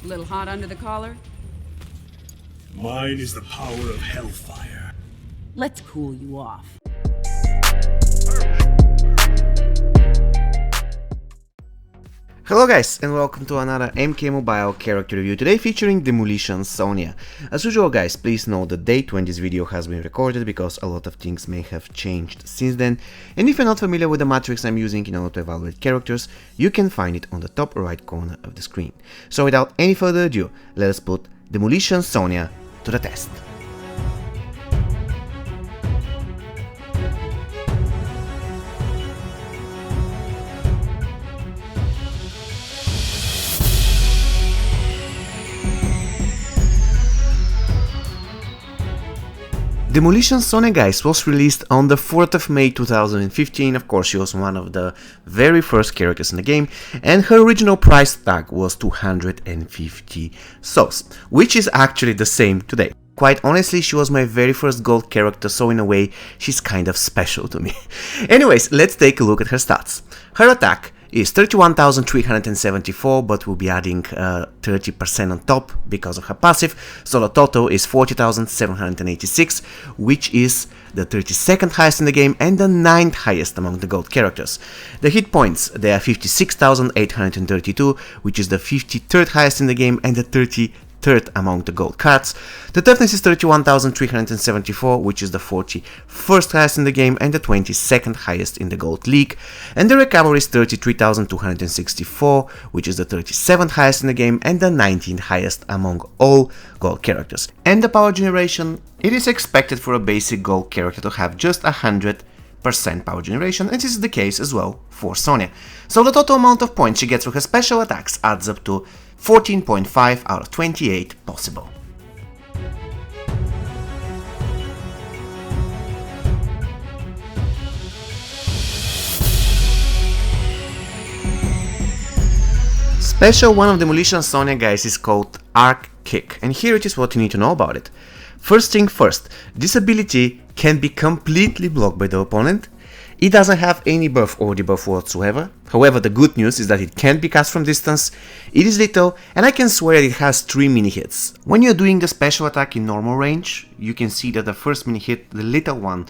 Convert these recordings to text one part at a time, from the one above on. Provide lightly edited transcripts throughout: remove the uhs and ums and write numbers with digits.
A little hot under the collar? Mine is the power of hellfire. Let's cool you off. Hello guys, and welcome to another MK Mobile character review, today featuring Demolition Sonya. As usual guys, please note the date when this video has been recorded, because a lot of things may have changed since then, and if you're not familiar with the matrix I'm using in order to evaluate characters, you can find it on the top right corner of the screen. So without any further ado, let us put Demolition Sonya to the test. Demolition Sonya guys was released on the 4th of May 2015, of course she was one of the very first characters in the game, and her original price tag was 250 souls, which is actually the same today. Quite honestly, she was my very first gold character, so in a way, she's kind of special to me. Anyways, let's take a look at her stats. Her attack is 31,374, but we'll be adding 30% on top because of her passive, so the total is 40,786, which is the 32nd highest in the game and the 9th highest among the gold characters. The hit points, they are 56,832, which is the 53rd highest in the game and the 33rd among the gold cards. The toughness is 31,374, which is the 41st highest in the game and the 22nd highest in the gold league. And the recovery is 33,264, which is the 37th highest in the game and the 19th highest among all gold characters. And the power generation, it is expected for a basic gold character to have just 100% power generation, and this is the case as well for Sonya. So the total amount of points she gets for her special attacks adds up to 14.5 out of 28 possible. Special 1 of Demolition Sonya guys is called Arc Kick, and here it is what you need to know about it. First thing first, this ability can be completely blocked by the opponent. It doesn't have any buff or debuff whatsoever. However, the good news is that it can be cast from distance, it is lethal, and I can swear it has 3 mini hits. When you're doing the special attack in normal range, you can see that the first mini hit, the little one,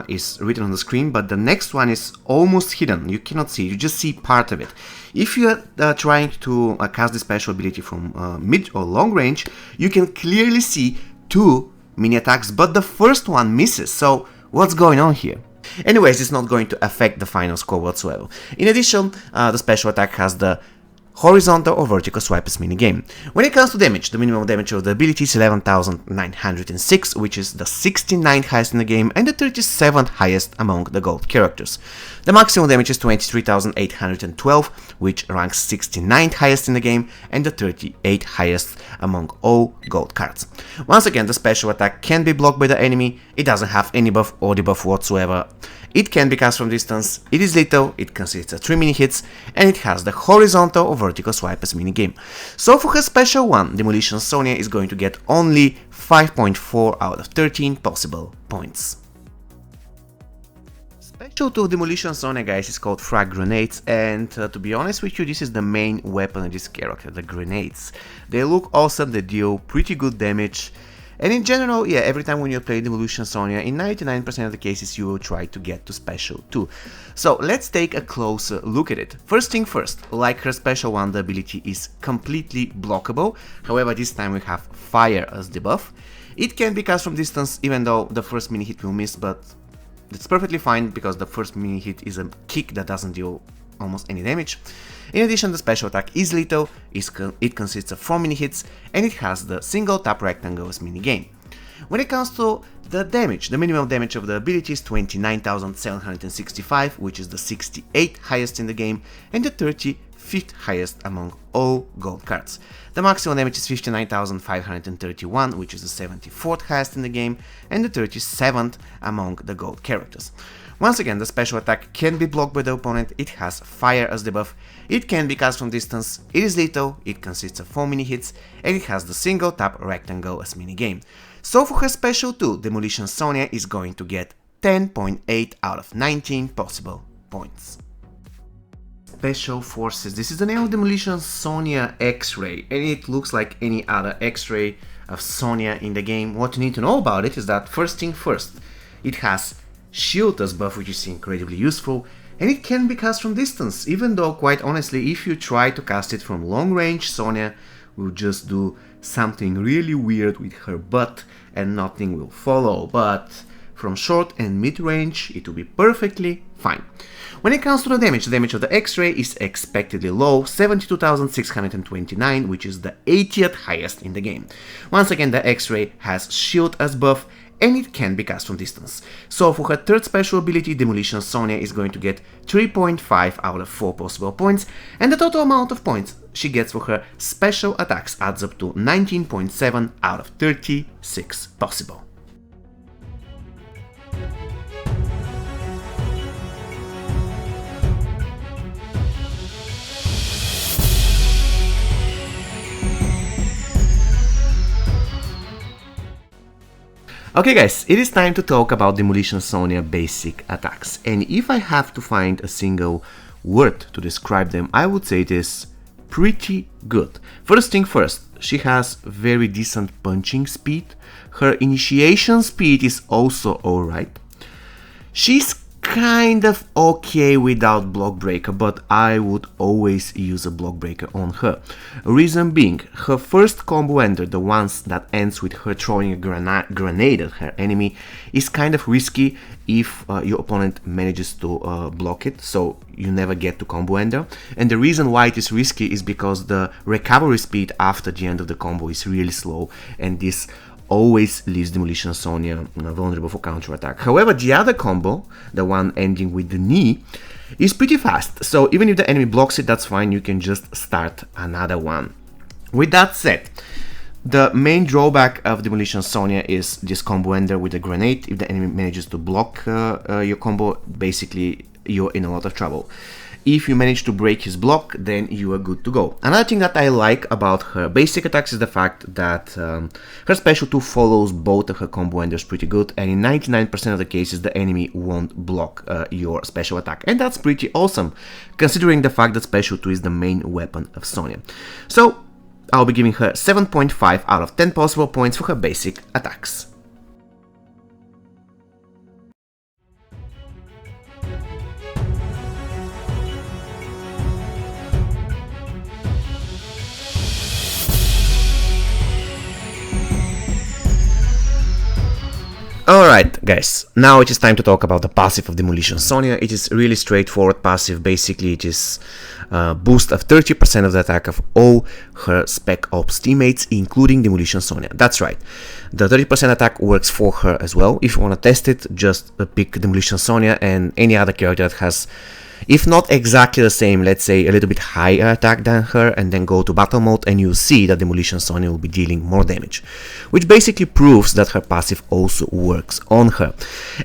is written on the screen, but the next one is almost hidden. You cannot see, you just see part of it. If you are trying to cast the special ability from mid or long range, you can clearly see 2 mini attacks, but the first one misses, so what's going on here? Anyways, it's not going to affect the final score whatsoever. In addition, the special attack has the horizontal or vertical swipe as minigame. When it comes to damage, the minimum damage of the ability is 11,906, which is the 69th highest in the game and the 37th highest among the gold characters. The maximum damage is 23,812, which ranks 69th highest in the game and the 38th highest among all gold cards. Once again, the special attack can be blocked by the enemy, it doesn't have any buff or debuff whatsoever. It can be cast from distance, it is lethal, it consists of 3 mini hits, and it has the horizontal or vertical swipe as minigame. So for her special 1, Demolition Sonya is going to get only 5.4 out of 13 possible points. Special 2 of Demolition Sonya guys is called Frag Grenades, and to be honest with you, this is the main weapon of this character, the grenades. They look awesome, they deal pretty good damage. And in general, yeah, every time when you play Demolition Sonya, in 99% of the cases you will try to get to Special 2. So let's take a closer look at it. First thing first, like her Special 1, the ability is completely blockable, however this time we have Fire as debuff. It can be cast from distance even though the first mini hit will miss, but that's perfectly fine because the first mini hit is a kick that doesn't deal almost any damage. In addition, the special attack is lethal, it consists of 4 mini hits, and it has the single tap rectangle as minigame. When it comes to the damage, the minimum damage of the ability is 29,765, which is the 68th highest in the game and the 35th highest among all gold cards. The maximum damage is 59,531, which is the 74th highest in the game and the 37th among the gold characters. Once again, the special attack can be blocked by the opponent, it has Fire as debuff, it can be cast from distance, it is lethal, it consists of 4 mini hits, and it has the single tap rectangle as minigame. So for her special 2, Demolition Sonya is going to get 10.8 out of 19 possible points. Special Forces. This is the name of Demolition Sonya X-Ray, and it looks like any other X-Ray of Sonya in the game. What you need to know about it is that first thing first, it has shield as buff, which is incredibly useful, and it can be cast from distance, even though quite honestly if you try to cast it from long range, Sonya will just do something really weird with her butt and nothing will follow, but from short and mid range it will be perfectly fine. When it comes to the damage of the X-Ray is expectedly low, 72,629, which is the 80th highest in the game. Once again, the X-Ray has shield as buff and it can be cast from distance. So for her third special ability, Demolition Sonya is going to get 3.5 out of 4 possible points, and the total amount of points she gets for her special attacks adds up to 19.7 out of 36 possible. Okay guys, it is time to talk about Demolition Sonya basic attacks, and if I have to find a single word to describe them, I would say it is pretty good. First thing first, she has very decent punching speed, her initiation speed is also alright. She's kind of okay without block breaker, but I would always use a block breaker on her. Reason being, her first combo ender, the ones that ends with her throwing a grenade at her enemy, is kind of risky if your opponent manages to block it, so you never get to combo ender. And the reason why it is risky is because the recovery speed after the end of the combo is really slow, and this always leaves Demolition Sonya vulnerable for counterattack. However, the other combo, the one ending with the knee, is pretty fast, so even if the enemy blocks it, that's fine, you can just start another one. With that said, the main drawback of Demolition Sonya is this combo ender with a grenade. If the enemy manages to block your combo, basically you're in a lot of trouble. If you manage to break his block, then you are good to go. Another thing that I like about her basic attacks is the fact that her special 2 follows both of her combo enders pretty good, and in 99% of the cases the enemy won't block your special attack, and that's pretty awesome considering the fact that special 2 is the main weapon of Sonya. So I'll be giving her 7.5 out of 10 possible points for her basic attacks. Alright guys, now it is time to talk about the passive of Demolition Sonya. It is really straightforward passive. Basically it is a boost of 30% of the attack of all her Spec Ops teammates, including Demolition Sonya. That's right, the 30% attack works for her as well. If you want to test it, just pick Demolition Sonya and any other character that has, if not exactly the same, let's say a little bit higher attack than her, and then go to battle mode and you'll see that Demolition Sonya will be dealing more damage, which basically proves that her passive also works on her.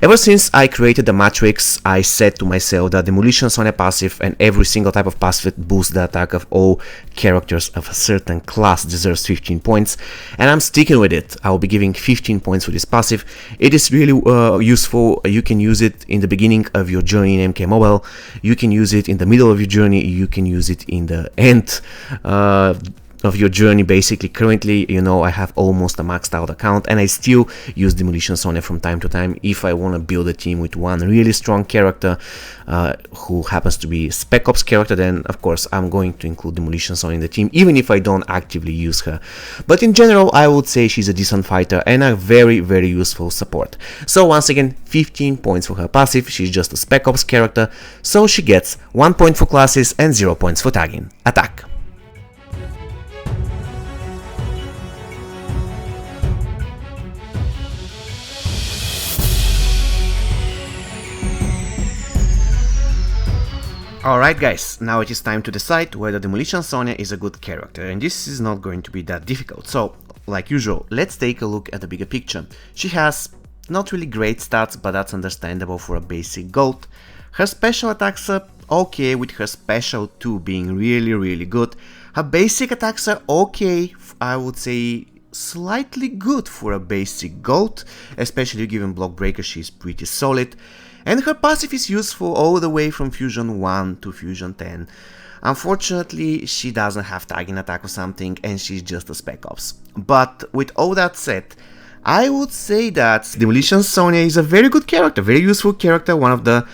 Ever since I created the Matrix, I said to myself that Demolition Sonya passive and every single type of passive that boosts the attack of all characters of a certain class deserves 15 points, and I'm sticking with it. I'll be giving 15 points for this passive. It is really useful. You can use it in the beginning of your journey in MK Mobile. You can use it in the middle of your journey, you can use it in the end of your journey. Basically, currently, you know, I have almost a maxed out account and I still use Demolition Sonya from time to time if I want to build a team with one really strong character who happens to be a Spec Ops character. Then of course I'm going to include Demolition Sonya in the team, even if I don't actively use her. But in general, I would say she's a decent fighter and a very useful support. So once again, 15 points for her passive. She's just a Spec Ops character, so she gets 1 point for classes and 0 points for tagging. Attack. Alright guys, now it is time to decide whether Demolition Sonya is a good character, and this is not going to be that difficult. So, like usual, let's take a look at the bigger picture. She has not really great stats, but that's understandable for a basic gold. Her special attacks are okay, with her special 2 being really good. Her basic attacks are okay, I would say slightly good for a basic gold, especially given block breaker, she's pretty solid. and her passive is useful all the way from Fusion 1 to Fusion 10. Unfortunately, she doesn't have tagging attack or something, and she's just a Spec Ops. But with all that said, I would say that Demolition Sonya is a very good character, very useful character, one of the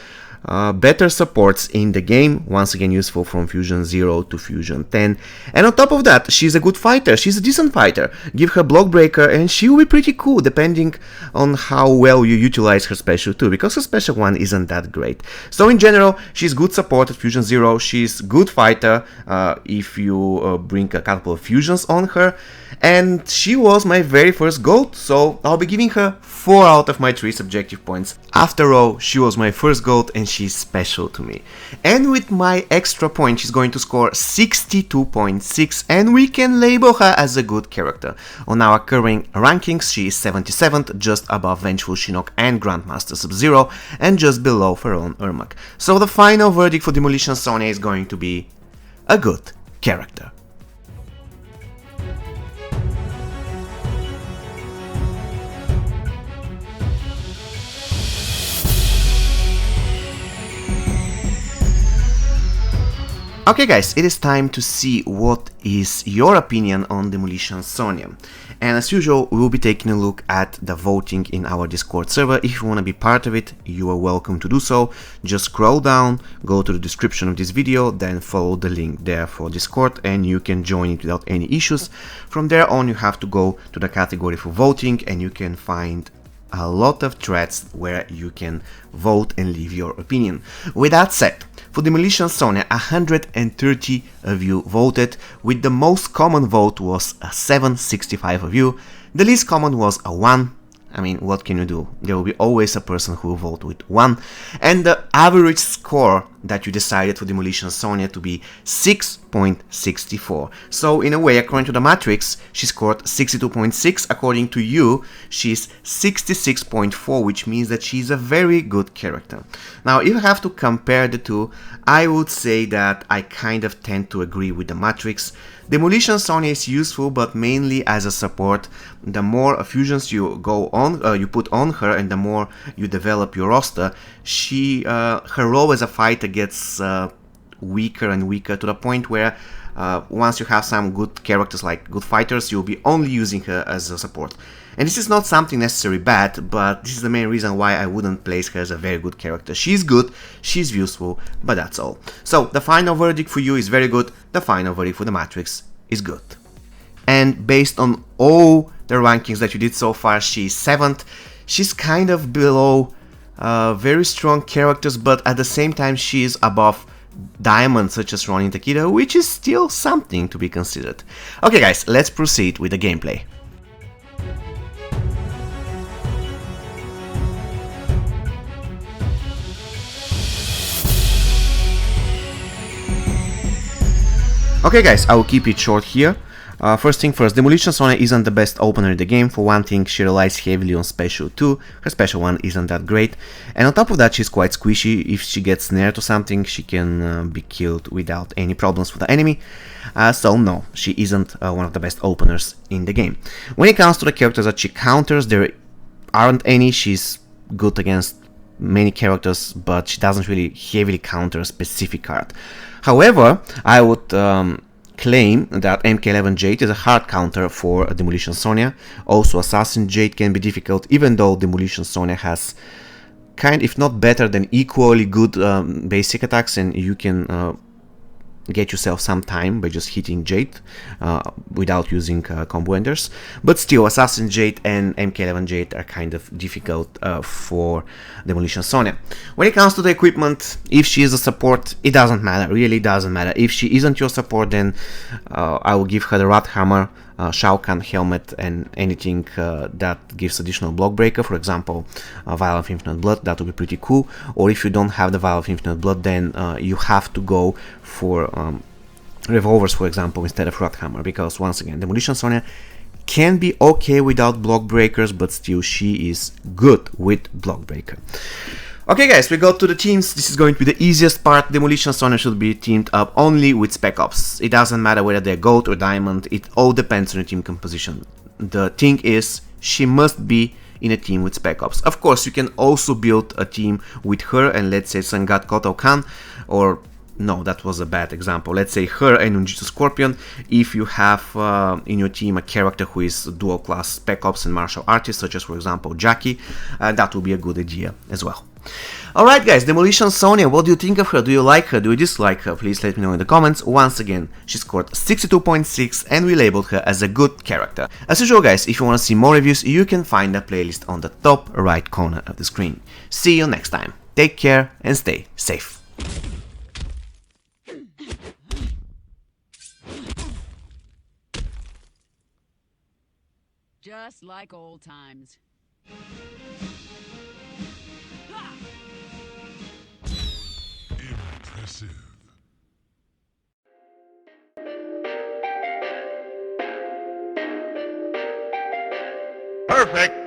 better supports in the game, once again useful from Fusion 0 to Fusion 10. And on top of that, she's a good fighter, she's a decent fighter. Give her Block Breaker and she will be pretty cool depending on how well you utilize her special too, because her special one isn't that great. So in general, she's good support at Fusion 0, she's good fighter if you bring a couple of fusions on her. And she was my very first GOAT, so I'll be giving her 4 out of my 3 subjective points. After all, she was my first GOAT and she's special to me. And with my extra point, she's going to score 62.6, and we can label her as a good character. On our current rankings, she is 77th, just above Vengeful Shinnok and Grandmaster Sub-Zero, and just below Pharaoh Ermac. So the final verdict for Demolition Sonya is going to be a good character. Okay guys, it is time to see what is your opinion on Demolition Sonya. And as usual, we will be taking a look at the voting in our Discord server. If you want to be part of it, you are welcome to do so. Just scroll down, go to the description of this video, then follow the link there for Discord and you can join it without any issues. From there on, you have to go to the category for voting and you can find a lot of threads where you can vote and leave your opinion. With that said, for Demolition Sonya, 130 of you voted, with the most common vote was a 765 of you, the least common was a 1. I mean, what can you do? There will be always a person who will vote with 1. And the average score that you decided for Demolition Sonya to be 6.64. So in a way, according to the matrix, she scored 62.6. According to you, she's 66.4, which means that she's a very good character. Now, if I have to compare the two, I would say that I kind of tend to agree with the matrix. Demolition Sonya is useful, but mainly as a support. The more fusions you go on, you put on her, and the more you develop your roster, her role as a fighter gets weaker and weaker, to the point where once you have some good characters like good fighters, you'll be only using her as a support. And this is not something necessarily bad, but this is the main reason why I wouldn't place her as a very good character. She's good, she's useful, but that's all. So the final verdict for you is very good, the final verdict for the matrix is good. And based on all the rankings that you did so far, she's 7th. She's kind of below very strong characters, but at the same time she's above diamonds such as Ronin Takeda, which is still something to be considered. Okay guys, let's proceed with the gameplay. Okay guys, I will keep it short here. First thing first, Demolition Sonya isn't the best opener in the game. For one thing, she relies heavily on special 2, her special 1 isn't that great, and on top of that she's quite squishy. If she gets snared to something, she can be killed without any problems for the enemy. So no, she isn't one of the best openers in the game. When it comes to the characters that she counters, there aren't any. She's good against many characters, but she doesn't really heavily counter a specific card. However, I would claim that MK11 Jade is a hard counter for Demolition Sonya. Also, Assassin Jade can be difficult, even though Demolition Sonya has kind, if not better than equally good basic attacks, and you can get yourself some time by just hitting Jade without using combo enders. But still, Assassin Jade and MK11 Jade are kind of difficult for Demolition Sonya. When it comes to the equipment, if she is a support, it doesn't matter, really doesn't matter. If she isn't your support, then I will give her the Rat Hammer, Shao Kahn helmet, and anything that gives additional block breaker. For example, Vial of Infinite Blood, that would be pretty cool. Or if you don't have the Vial of Infinite Blood, then you have to go for revolvers, for example, instead of Rat Hammer, because once again, Demolition Sonya can be okay without block breakers, but still she is good with block breaker. Okay guys, we go to the teams. This is going to be the easiest part. Demolition Sonya should be teamed up only with Spec Ops. It doesn't matter whether they're Gold or Diamond, it all depends on the team composition. The thing is, she must be in a team with Spec Ops. Of course, you can also build a team with her and let's say Sun God Kotal Khan, or no, that was a bad example. Let's say her and Ninjutsu Scorpion. If you have in your team a character who is dual class Spec Ops and martial artist, such as for example Jackie, that would be a good idea as well. Alright guys, Demolition Sonya, what do you think of her? Do you like her? Do you dislike her? Please let me know in the comments. Once again, she scored 62.6 and we labeled her as a good character. As usual guys, if you want to see more reviews, you can find the playlist on the top right corner of the screen. See you next time. Take care and stay safe. Just like old times. Impressive. Perfect.